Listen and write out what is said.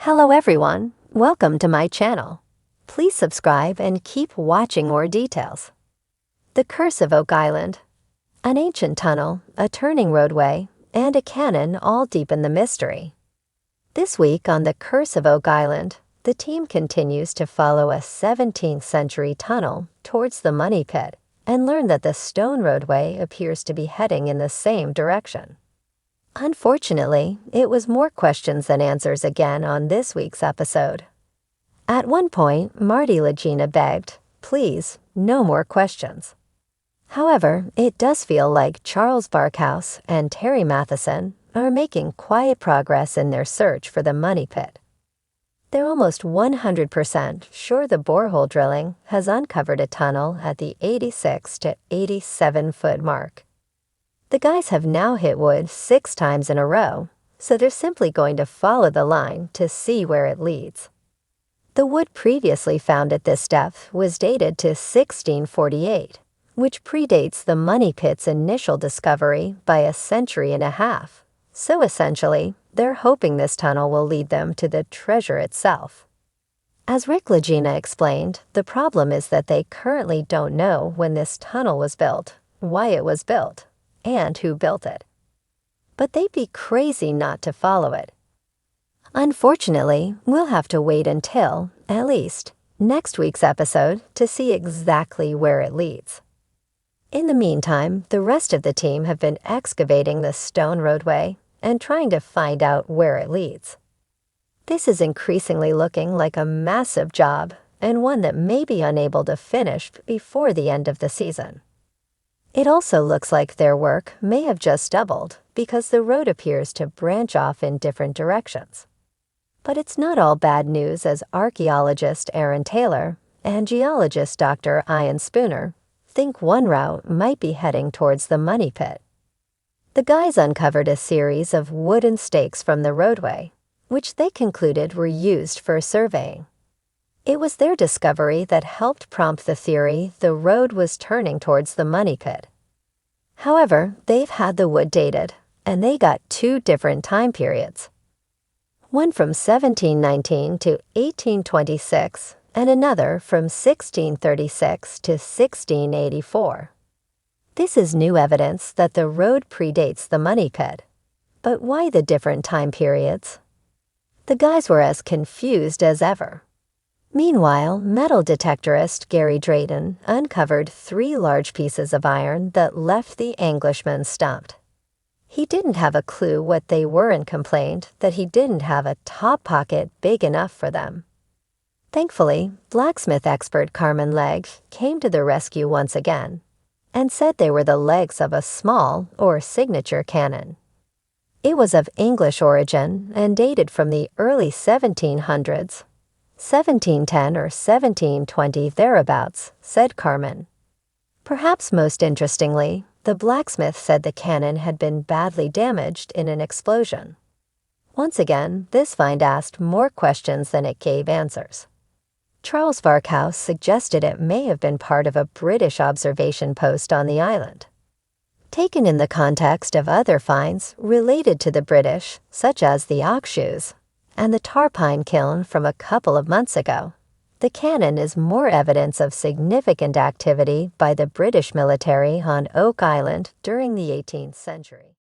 Hello everyone, welcome to my channel. Please subscribe and keep watching more details. The Curse of Oak Island. An ancient tunnel, a turning roadway, and a cannon all deepen the mystery. This week on The Curse of Oak Island, the team continues to follow a 17th century tunnel towards the Money Pit and learn that the stone roadway appears to be heading in the same direction. Unfortunately, it was more questions than answers again on this week's episode. At one point, Marty Legina begged, "Please, no more questions." However, it does feel like Charles Barkhouse and Terry Matheson are making quiet progress in their search for the Money Pit. They're almost 100% sure the borehole drilling has uncovered a tunnel at the 86 to 87-foot mark. The guys have now hit wood 6 times in a row, so they're simply going to follow the line to see where it leads. The wood previously found at this depth was dated to 1648, which predates the Money Pit's initial discovery by a century and a half. So essentially, they're hoping this tunnel will lead them to the treasure itself. As Rick Legina explained, the problem is that they currently don't know when this tunnel was built, why it was built, and who built it. But they'd be crazy not to follow it. Unfortunately, we'll have to wait until, at least, next week's episode to see exactly where it leads. In the meantime, the rest of the team have been excavating the stone roadway and trying to find out where it leads. This is increasingly looking like a massive job and one that may be unable to finish before the end of the season. It also looks like their work may have just doubled because the road appears to branch off in different directions. But it's not all bad news, as archaeologist Aaron Taylor and geologist Dr. Ian Spooner think one route might be heading towards the Money Pit. The guys uncovered a series of wooden stakes from the roadway, which they concluded were used for surveying. It was their discovery that helped prompt the theory the road was turning towards the Money Pit. However, they've had the wood dated, and they got 2 different time periods. One from 1719 to 1826, and another from 1636 to 1684. This is new evidence that the road predates the Money Pit. But why the different time periods? The guys were as confused as ever. Meanwhile, metal detectorist Gary Drayton uncovered 3 large pieces of iron that left the Englishman stumped. He didn't have a clue what they were and complained that he didn't have a top pocket big enough for them. Thankfully, blacksmith expert Carmen Legg came to the rescue once again and said they were the legs of a small or signature cannon. It was of English origin and dated from the early 1700s. 1710 or 1720 thereabouts, said Carmen. Perhaps most interestingly, the blacksmith said the cannon had been badly damaged in an explosion. Once again, this find asked more questions than it gave answers. Charles Barkhouse suggested it may have been part of a British observation post on the island. Taken in the context of other finds related to the British, such as the ox shoes and the tar pine kiln from a couple of months ago, the cannon is more evidence of significant activity by the British military on Oak Island during the 18th century.